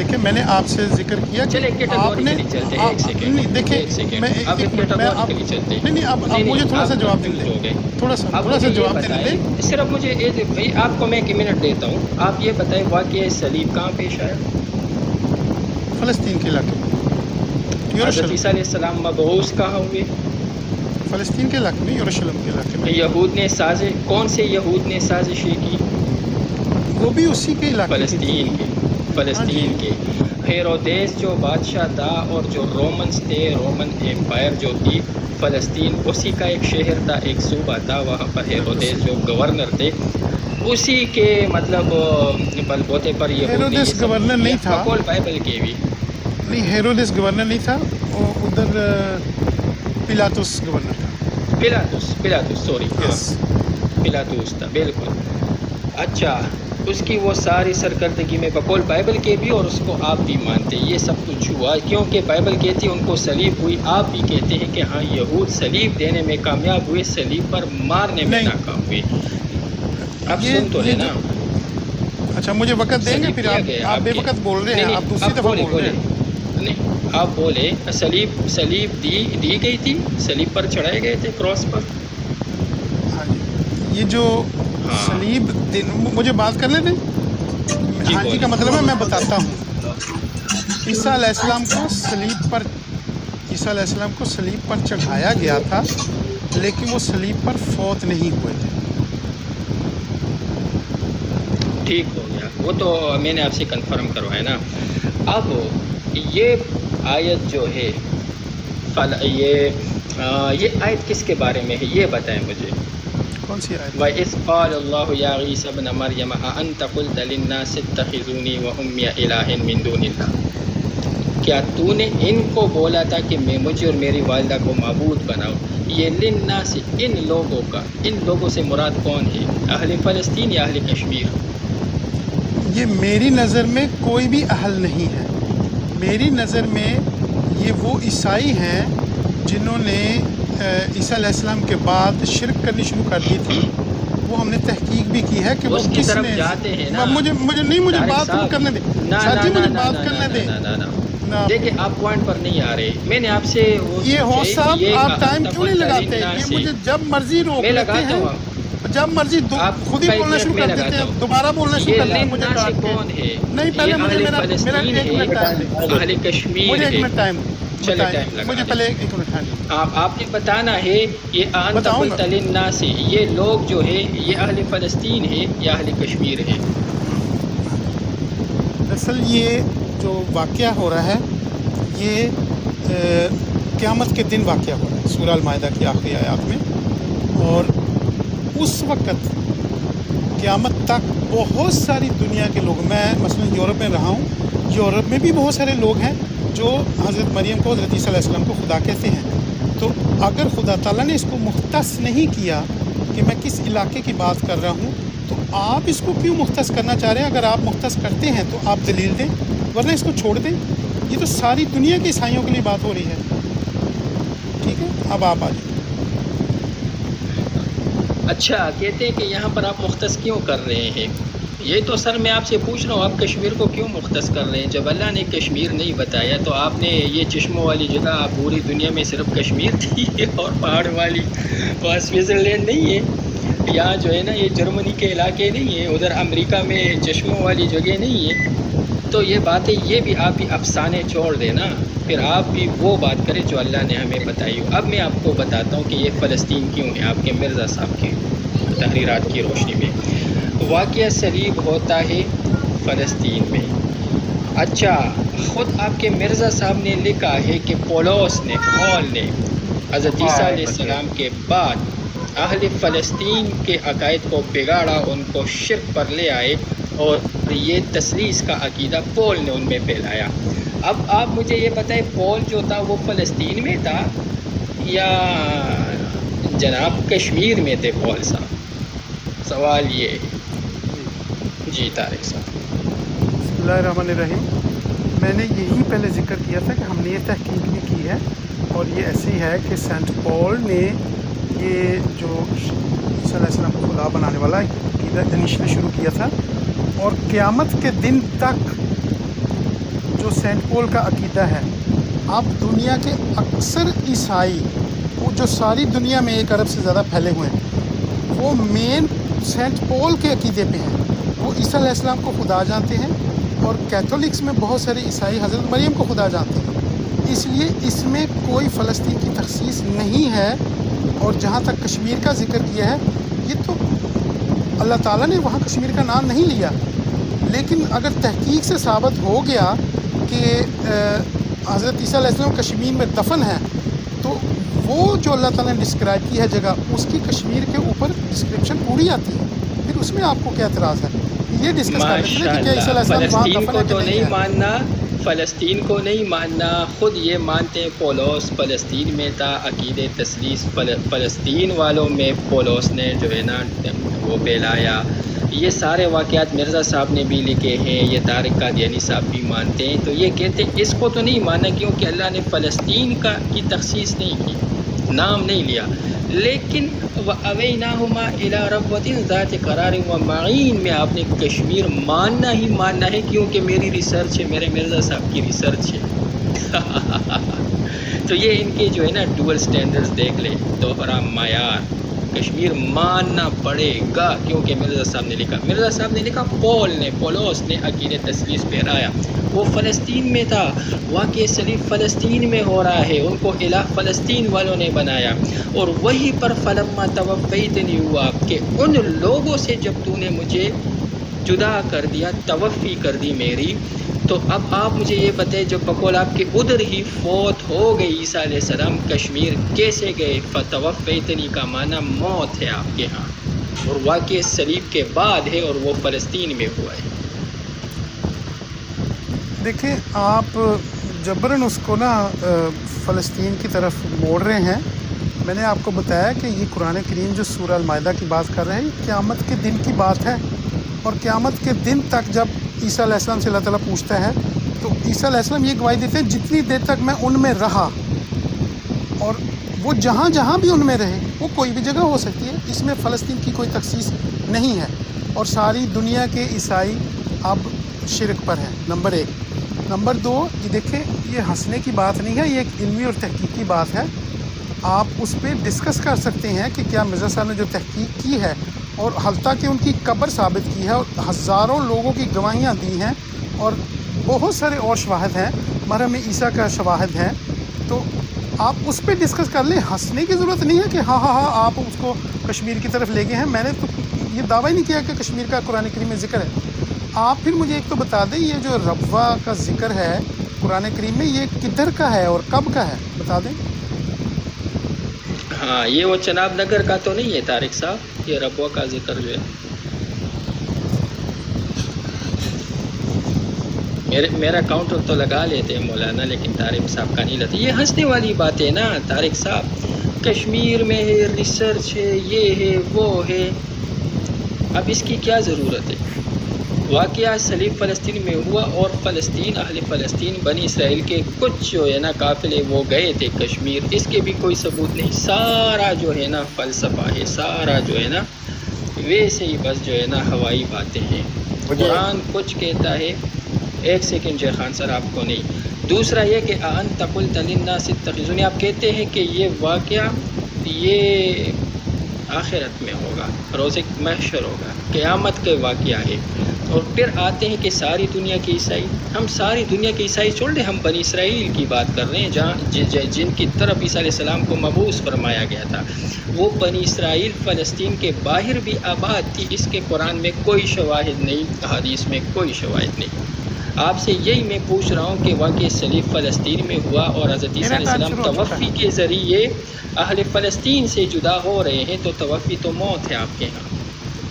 دیکھیں میں نے آپ سے ذکر کیا کہ آپ نے نہیں دیکھیں میں نہیں اب مجھے تھوڑا سا جواب دیں دیں تھوڑا سا جواب دینے دیں. صرف مجھے آپ کو میں 1 منٹ دیتا ہوں. آپ یہ بتائیں واقعہ صلیب کہاں پیش آیا؟ فلسطین کے علاقے میں. حضرت عیسیٰ علیہ السلام مبعوث کہاں ہوئے؟ فلسطین کے علاقے میں, یروشلم کے علاقے میں. یہود نے کون سے یہود نے سازشیں کی؟ وہ بھی اسی کے علاقے فلسطین کے. ہیرودیس جو بادشاہ تھا اور جو رومنز تھے, رومن ایمپائر جو تھی, فلسطین اسی کا ایک شہر تھا, ایک صوبہ تھا. وہاں پر ہیرودیس جو گورنر تھے اسی کے مطلب بل بوتے پر ہیرودیس گورنر نہیں تھا. بائبل کے بھی نہیں, ہیرودیس گورنر نہیں تھا, وہ ادھر پلاطس گورنر تھا. پلاطس سوری پلاطس تھا بالکل. اچھا, اس کی وہ ساری سرکردگی میں بقول بائبل کے بھی, اور اس کو آپ بھی مانتے ہیں یہ سب کچھ ہوا کیونکہ بائبل کہتی ہے ان کو صلیب ہوئی. آپ بھی کہتے ہیں کہ ہاں یہود صلیب دینے میں کامیاب ہوئے, صلیب پر مارنے میں ناکام ہوئے. آپ سن تو رہے نا. اچھا مجھے وقت دیں گے, پھر آپ بے وقت بول رہے ہیں, آپ دوسری دفعہ بول رہے ہیں. نہیں, آپ بولے صلیب دی گئی تھی, صلیب پر چڑھائے گئے تھے, کراس پر. ہاں جی, یہ جو صلیب مجھے بات کرنے دیں. ہاں جی کا مطلب ہے میں بتاتا ہوں. عیسیٰ علیہ السلام کو صلیب پر چڑھایا گیا تھا, لیکن وہ صلیب پر فوت نہیں ہوئے تھے. ٹھیک ہو گیا, وہ تو میں نے آپ سے کنفرم کروایا نا. اب یہ آیت جو ہے یہ آیت کس کے بارے میں ہے یہ بتائیں مجھے. کون سی آیت؟ وَإِذْ قَالَ اللَّهُ يَا عِيسَى ابْنَ مَرْيَمَ أَأَنْتَ قُلْتَ لِلنَّاسِ اتَّخِذُونِي وَأُمِّيَ إِلَٰهَيْنِ مِن دُونِ اللَّهِ, کیا تو نے ان کو بولا تھا کہ میں مجھے اور میری والدہ کو معبود بناؤ؟ یہ للناس ان لوگوں کا, ان لوگوں سے مراد کون ہے؟ اہل فلسطین یا اہل کشمیر؟ یہ میری نظر میں کوئی بھی اہل نہیں ہے. میری نظر میں یہ وہ عیسائی ہیں جنہوں نے عیسیٰ علیہ السلام کے بعد شرک کرنی شروع کر دی تھی. وہ ہم نے تحقیق بھی کی ہے کہ وہ کس نے. مجھے بات کرنے دیں ساتھی, مجھے بات کرنے دیں. دیکھیں آپ پوائنٹ پر نہیں آ رہے. میں نے آپ سے یہ ہو صاحب آپ ٹائم کیوں نہیں لگاتے؟ یہ مجھے جب مرضی روک لیتے ہیں, جب مرضی خود ہی بولنا شروع کر دیتے ہیں, دوبارہ بولنا شروع کر دیتے ہیں. مجھے کون ہے؟ نہیں, پہلے مجھے میرا 1 منٹ ٹائم دیں. اہل کشمیر مجھے 1 منٹ ٹائم دیں. مجھے پہلے 1 منٹ ٹائم دیں. آپ نے بتانا ہے یہ أَنْتَ قُلْتَ لِلنَّاسِ, یہ لوگ جو ہے یہ اہل فلسطین ہے یا اہل کشمیر ہے؟ دراصل یہ جو واقعہ ہو رہا ہے یہ قیامت کے دن واقعہ ہو رہا ہے سورہ المائدہ کی آخری آیات میں. اور اس وقت قیامت تک بہت ساری دنیا کے لوگ, میں مثلا یورپ میں رہا ہوں, یورپ میں بھی بہت سارے لوگ ہیں جو حضرت مریم کو, حضرت عیسیٰ علیہ السلام کو خدا کہتے ہیں. تو اگر خدا تعالیٰ نے اس کو مختص نہیں کیا کہ میں کس علاقے کی بات کر رہا ہوں, تو آپ اس کو کیوں مختص کرنا چاہ رہے ہیں؟ اگر آپ مختص کرتے ہیں تو آپ دلیل دیں, ورنہ اس کو چھوڑ دیں. یہ تو ساری دنیا کے عیسائیوں کے لیے بات ہو رہی ہے. ٹھیک ہے, اب آپ آ جائیں. اچھا, کہتے ہیں کہ یہاں پر آپ مختص کیوں کر رہے ہیں؟ یہ تو سر میں آپ سے پوچھ رہا ہوں, آپ کشمیر کو کیوں مختص کر رہے ہیں؟ جب اللہ نے کشمیر نہیں بتایا تو آپ نے یہ چشموں والی جگہ پوری دنیا میں صرف کشمیر تھی اور پہاڑ والی وہاں سوئٹزرلینڈ نہیں ہے, یہاں جو ہے نا یہ جرمنی کے علاقے نہیں ہے, ادھر امریکہ میں چشموں والی جگہ نہیں ہے. تو یہ باتیں یہ بھی آپ بھی افسانے چھوڑ دیں نا, پھر آپ بھی وہ بات کریں جو اللہ نے ہمیں بتائی ہو. اب میں آپ کو بتاتا ہوں کہ یہ فلسطین کیوں ہے آپ کے مرزا صاحب کی تحریرات کی روشنی میں. واقعہ صلیب ہوتا ہے فلسطین میں. اچھا, خود آپ کے مرزا صاحب نے لکھا ہے کہ پول نے حضرت عیسیٰ علیہ السلام کے بعد اہل فلسطین کے عقائد کو بگاڑا, ان کو شرک پر لے آئے, اور یہ تثلیث کا عقیدہ پول نے ان میں پھیلایا. اب آپ مجھے یہ بتائیں, پول جو تھا وہ فلسطین میں تھا یا جناب کشمیر میں تھے پول صاحب؟ سوال یہ ہے. جی طارق صاحب. بسم اللہ الرحمن الرحیم. میں نے یہی پہلے ذکر کیا تھا کہ ہم نے یہ تحقیق بھی کی ہے, اور یہ ایسی ہے کہ سینٹ پول نے یہ جو عیسیٰ علیہ السلام کو خدا بنانے والا عقیدہ انیشلی شروع کیا تھا, اور قیامت کے دن تک جو سینٹ پول کا عقیدہ ہے، آپ دنیا کے اکثر عیسائی وہ جو ساری دنیا میں 1 ارب سے زیادہ پھیلے ہوئے ہیں، وہ مین سینٹ پول کے عقیدے پہ ہیں۔ وہ عیسیٰ علیہ السلام کو خدا جانتے ہیں، اور کیتھولکس میں بہت سارے عیسائی حضرت مریم کو خدا جانتے ہیں۔ اس لیے اس میں کوئی فلسطین کی تخصیص نہیں ہے۔ اور جہاں تک کشمیر کا ذکر کیا ہے، یہ تو اللہ تعالیٰ نے وہاں کشمیر کا نام نہیں لیا، لیکن اگر تحقیق سے ثابت ہو گیا کہ حضرت عیسیٰ علیہ السلام کشمیر میں دفن ہے، تو وہ جو اللہ تعالیٰ نے ڈسکرائب کی ہے جگہ، اس کی کشمیر کے اوپر ڈسکرپشن پوری آتی ہے۔ پھر اس میں آپ کو کیا اعتراض ہے؟ یہ ڈسکس کر لیتے ہیں کہ کیا عیسیٰ علیہ السلام وہاں فلسطین دفن کو ہے کہ تو نہیں ہے۔ ماننا، فلسطین کو نہیں ماننا، خود یہ مانتے ہیں پولس فلسطین میں تھا، عقیدے تثلیث فلسطین والوں میں پولس نے جو ہے نا وہ پھیلایا۔ یہ سارے واقعات مرزا صاحب نے بھی لکھے ہیں، یہ طارق قادیانی صاحب بھی مانتے ہیں۔ تو یہ کہتے ہیں اس کو تو نہیں ماننا کیونکہ اللہ نے فلسطین کی تخصیص نہیں کی، نام نہیں لیا، لیکن وَأَوَيْنَاهُمَا إِلَىٰ رَبْوَةٍ ذَاتِ قَرَارٍ وَمَعِينٍ میں آپ نے کشمیر ماننا ہی ماننا ہے، کیونکہ میری ریسرچ ہے، میرے مرزا صاحب کی ریسرچ ہے۔ تو یہ ان کے جو ہے نا ڈوئل سٹینڈرڈز دیکھ لیں، دوہرا معیار۔ کشمیر ماننا پڑے گا کیونکہ مرزا صاحب نے لکھا، مرزا صاحب نے لکھا، پولس نے عقیدے تثلیث پھیلایا، وہ فلسطین میں تھا، واقع صلیب فلسطین میں ہو رہا ہے، ان کو الہ فلسطین والوں نے بنایا، اور وہی پر فلما توفیتنی ہوا کہ ان لوگوں سے جب تو نے مجھے جدا کر دیا، توفی کر دی میری، تو اب آپ مجھے یہ بتائیں جب بقول آپ کے ادھر ہی فوت ہو گئی عیسیٰ علیہ السلام، کشمیر کیسے گئے؟ فتوفیتنی کا معنی موت ہے آپ کے ہاں، اور واقع صلیب کے بعد ہے، اور وہ فلسطین میں ہوا ہے۔ دیکھیں آپ جبراً اس کو نا فلسطین کی طرف موڑ رہے ہیں۔ میں نے آپ کو بتایا کہ یہ قرآن کریم جو سورہ المائدہ کی بات کر رہے ہیں، یہ قیامت کے دن کی بات ہے، اور قیامت کے دن تک جب عیسیٰ علیہ السلام سے اللہ تعالیٰ پوچھتا ہے تو عیسیٰ علیہ السلام یہ گواہی دیتے ہیں جتنی دیر تک میں ان میں رہا، اور وہ جہاں جہاں بھی ان میں رہے، وہ کوئی بھی جگہ ہو سکتی ہے، اس میں فلسطین کی کوئی تخصیص نہیں ہے، اور ساری دنیا کے عیسائی اب شرک پر ہیں، نمبر 1۔ نمبر 2، یہ دیکھیں یہ ہنسنے کی بات نہیں ہے، یہ ایک علمی اور تحقیقی بات ہے۔ آپ اس پہ ڈسکس کر سکتے ہیں کہ کیا مرزا صاحب نے جو تحقیق کی ہے، اور حتیٰ کہ ان کی قبر ثابت کی ہے، اور ہزاروں لوگوں کی گواہیاں دی ہیں، اور بہت سارے اور شواہد ہیں، مریم عیسیٰ کا شواہد ہیں، تو آپ اس پہ ڈسکس کر لیں۔ ہنسنے کی ضرورت نہیں ہے کہ ہاں آپ اس کو کشمیر کی طرف لے گئے ہیں۔ میں نے تو یہ دعویٰ ہی نہیں کیا کہ کشمیر کا قرآن کریم میں ذکر ہے۔ آپ پھر مجھے ایک تو بتا دیں، یہ جو ربوہ کا ذکر ہے قرآن کریم میں، یہ کدھر کا ہے اور کب کا ہے، بتا دیں۔ ہاں، یہ وہ چناب نگر کا تو نہیں ہے طارق صاحب، یہ ربوہ کا ذکر جو ہے میرا کاؤنٹر تو لگا لیتے ہیں مولانا، لیکن طارق صاحب کا نہیں لیتے۔ یہ ہنسنے والی بات ہے نا طارق صاحب، کشمیر میں ہے، ریسرچ ہے، یہ ہے وہ ہے، اب اس کی کیا ضرورت ہے؟ واقعہ صلیب فلسطین میں ہوا، اور فلسطین، اہل فلسطین، بنی اسرائیل کے کچھ جو ہے نا قافلے وہ گئے تھے کشمیر، اس کے بھی کوئی ثبوت نہیں، سارا جو ہے نا فلسفہ ہے، سارا جو ہے نا ویسے ہی بس جو ہے نا ہوائی باتیں ہیں۔ قرآن کچھ کہتا ہے، ایک سیکنڈ جے خان سر آپ کو نہیں۔ دوسرا یہ کہ اَأَنْتَ قُلْتَ لِلنَّاسِ اتَّخِذُونِی، آپ کہتے ہیں کہ یہ واقعہ یہ آخرت میں ہوگا، روز محشر ہوگا، قیامت کے واقعہ ہے، اور پھر آتے ہیں کہ ساری دنیا کے عیسائی، ہم ساری دنیا کے عیسائی چھوڑ دیں، ہم بنی اسرائیل کی بات کر رہے ہیں، جہاں جن کی طرف عیسیٰ علیہ السلام کو مبعوث فرمایا گیا تھا، وہ بنی اسرائیل فلسطین کے باہر بھی آباد تھی، اس کے قرآن میں کوئی شواہد نہیں، حدیث میں کوئی شواہد نہیں۔ آپ سے یہی میں پوچھ رہا ہوں کہ واقع صلیب فلسطین میں ہوا، اور حضرت عیسیٰ علیہ السلام توفی کے ذریعے اہل فلسطین سے جدا ہو رہے ہیں، تو توفی تو موت ہے آپ کے ہاں،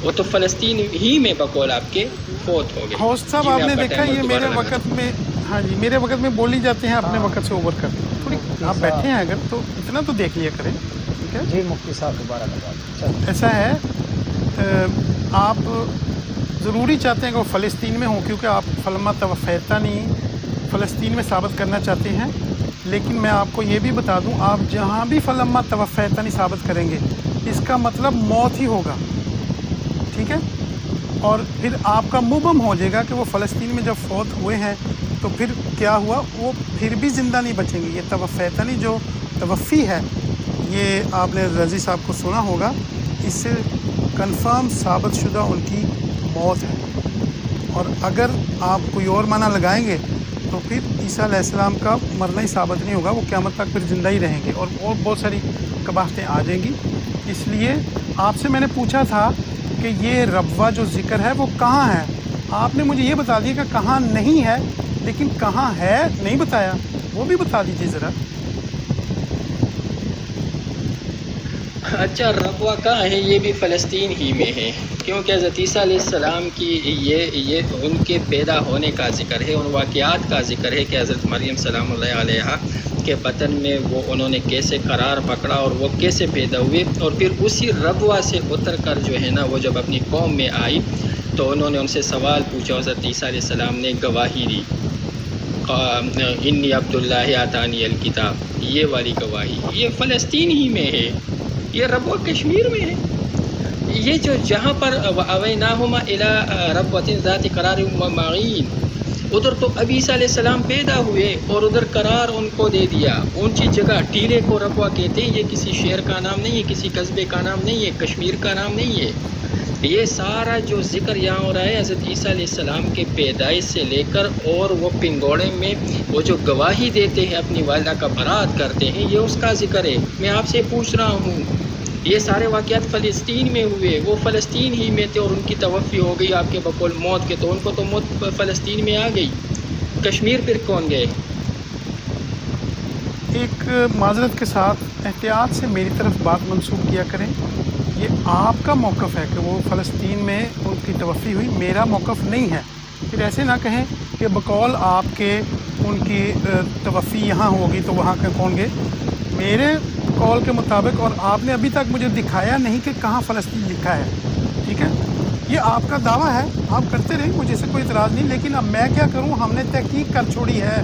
وہ تو فلسطین ہی میں بقول آپ کے فوت ہو گئے۔ ہوسٹ صاحب آپ نے دیکھا یہ میرے وقت میں، ہاں جی میرے وقت میں بولی جاتے ہیں، اپنے وقت سے اوور کرتے ہیں، تھوڑی آپ بیٹھے ہیں اگر تو اتنا تو دیکھ لیا کریں، ٹھیک ہے جی مفتی صاحب دوبارہ لگا۔ ایسا ہے آپ ضروری چاہتے ہیں کہ وہ فلسطین میں ہوں، کیونکہ آپ فلما توفیتنی فلسطین میں ثابت کرنا چاہتے ہیں، لیکن میں آپ کو یہ بھی بتا دوں، آپ جہاں بھی فلما توفیتنی ثابت کریں گے اس کا مطلب موت ہی ہوگا، ٹھیک ہے، اور پھر آپ کا مبہم ہو جائے گا کہ وہ فلسطین میں جب فوت ہوئے ہیں تو پھر کیا ہوا، وہ پھر بھی زندہ نہیں بچیں گے. یہ توفیتنی جو توفی ہے، یہ آپ نے رضی صاحب کو سنا ہوگا، اس سے کنفرم ثابت شدہ ان کی موت ہے. اور اگر آپ کوئی اور معنی لگائیں گے تو پھر عیسیٰ علیہ السلام کا مرنا ہی ثابت نہیں ہوگا، وہ قیامت تک پھر زندہ ہی رہیں گے اور بہت ساری قباحتیں آ جائیں گی. اس لیے آپ سے میں نے پوچھا تھا کہ یہ ربوہ جو ذکر ہے وہ کہاں ہے. آپ نے مجھے یہ بتا دیا کہ کہاں نہیں ہے، لیکن کہاں ہے نہیں بتایا، وہ بھی بتا دیجیے ذرا. اچھا، ربوہ کہاں ہے؟ یہ بھی فلسطین ہی میں ہے، کیونکہ حضرت عیسیٰ علیہ السلام کی یہ ان کے پیدا ہونے کا ذکر ہے، ان واقعات کا ذکر ہے کہ حضرت مریم سلام اللہ علیہا کے بطن میں وہ انہوں نے کیسے قرار پکڑا اور وہ کیسے پیدا ہوئے، اور پھر اسی ربوہ سے اتر کر جو ہے نا وہ جب اپنی قوم میں آئی تو انہوں نے ان سے سوال پوچھا. حضرت عیسیٰ علیہ السلام نے گواہی دی، انی عبداللہ آتانی الکتاب، یہ والی گواہی. یہ فلسطین ہی میں ہے، یہ ربوہ کشمیر میں ہے. یہ جو جہاں پر وَأَوَيْنَاهُمَا إِلَىٰ رَبْوَةٍ ذَاتِ قَرَارٍ وَمَعِينٍ، ادھر تو ابی عیسیٰ علیہ السلام پیدا ہوئے اور ادھر قرار ان کو دے دیا. اونچی جگہ ٹیلے کو ربوہ کہتے ہیں. یہ کسی شہر کا نام نہیں ہے، کسی قصبے کا نام نہیں ہے، کشمیر کا نام نہیں ہے. یہ سارا جو ذکر یہاں ہو رہا ہے حضرت عیسیٰ علیہ السلام کے پیدائش سے لے کر، اور وہ پنگوڑے میں وہ جو گواہی دیتے ہیں، اپنی والدہ کا برات کرتے ہیں، یہ اس کا ذکر ہے. میں آپ سے پوچھ رہا ہوں، یہ سارے واقعات فلسطین میں ہوئے، وہ فلسطین ہی میں تھے اور ان کی توفی ہو گئی آپ کے بقول موت کے، تو ان کو تو موت فلسطین میں آ گئی. کشمیر پھر کون گئے؟ ایک معذرت کے ساتھ احتیاط سے میری طرف بات منسوخ کیا کریں. یہ آپ کا موقف ہے کہ وہ فلسطین میں ان کی توفی ہوئی، میرا موقف نہیں ہے. پھر ایسے نہ کہیں کہ بقول آپ کے ان کی توفی یہاں ہوگی تو وہاں کے کون گئے. میرے قول کے مطابق، اور آپ نے ابھی تک مجھے دکھایا نہیں کہ کہاں فلسطین لکھا ہے، ٹھیک ہے، یہ آپ کا دعویٰ ہے، آپ کرتے رہیں، مجھے سے کوئی اعتراض نہیں. لیکن اب میں کیا کروں، ہم نے تحقیق کر چھوڑی ہے.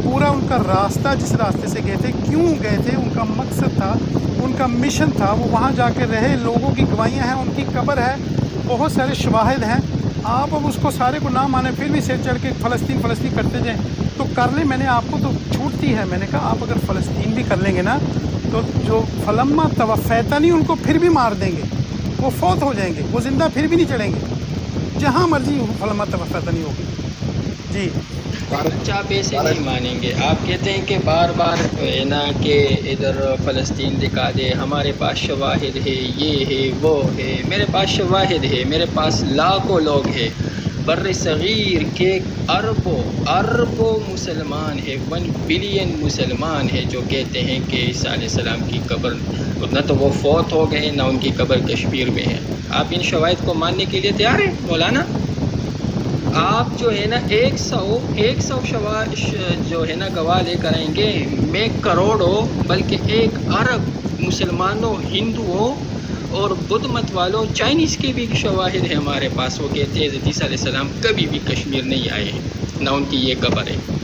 پورا ان کا راستہ، جس راستے سے گئے تھے، کیوں گئے تھے، ان کا مقصد تھا، ان کا مشن تھا، وہ وہاں جا کے رہے. لوگوں کی گواہیاں ہیں، ان کی قبر ہے، بہت سارے شواہد ہیں. آپ اب اس کو سارے کو نہ مانیں، پھر بھی سر چڑھ کے فلسطین فلسطین کرتے جائیں تو کر لیں. میں نے آپ کو تو چھوٹ دی ہے، میں نے کہا آپ اگر فلسطین بھی کر لیں گے نا تو جو فلما توفیتنی ان کو پھر بھی مار دیں گے، وہ فوت ہو جائیں گے، وہ زندہ پھر بھی نہیں چڑھیں گے، جہاں مرضی فلما توفیتنی ہوگی. جی اچھا، آپ ایسے نہیں مانیں گے. آپ کہتے ہیں کہ بار بار نا کہ ادھر فلسطین دکھا دے، ہمارے پاس شواہد ہے، یہ ہے وہ ہے. میرے پاس شواہد ہے، میرے پاس لاکھوں لوگ ہیں بر صغیر کے، اربوں مسلمان ہے، 1 بلین مسلمان ہے جو کہتے ہیں کہ عیسیٰ علیہ السلام کی قبر نہ تو وہ فوت ہو گئے، نہ ان کی قبر کشمیر میں ہے. آپ ان شواہد کو ماننے کے لیے تیار ہیں مولانا؟ آپ جو ہے نا 100 شواہد جو ہے نا گواہ لے کر آئیں گے. میں کروڑوں بلکہ 1 ارب مسلمانوں، ہندوؤں اور بدھ مت والوں، چائنیز کے بھی شواہد ہیں ہمارے پاس. وہ کہتے ہیں حضرت عیسیٰ علیہ السلام کبھی بھی کشمیر نہیں آئے ہیں، نہ ان کی یہ قبر ہے.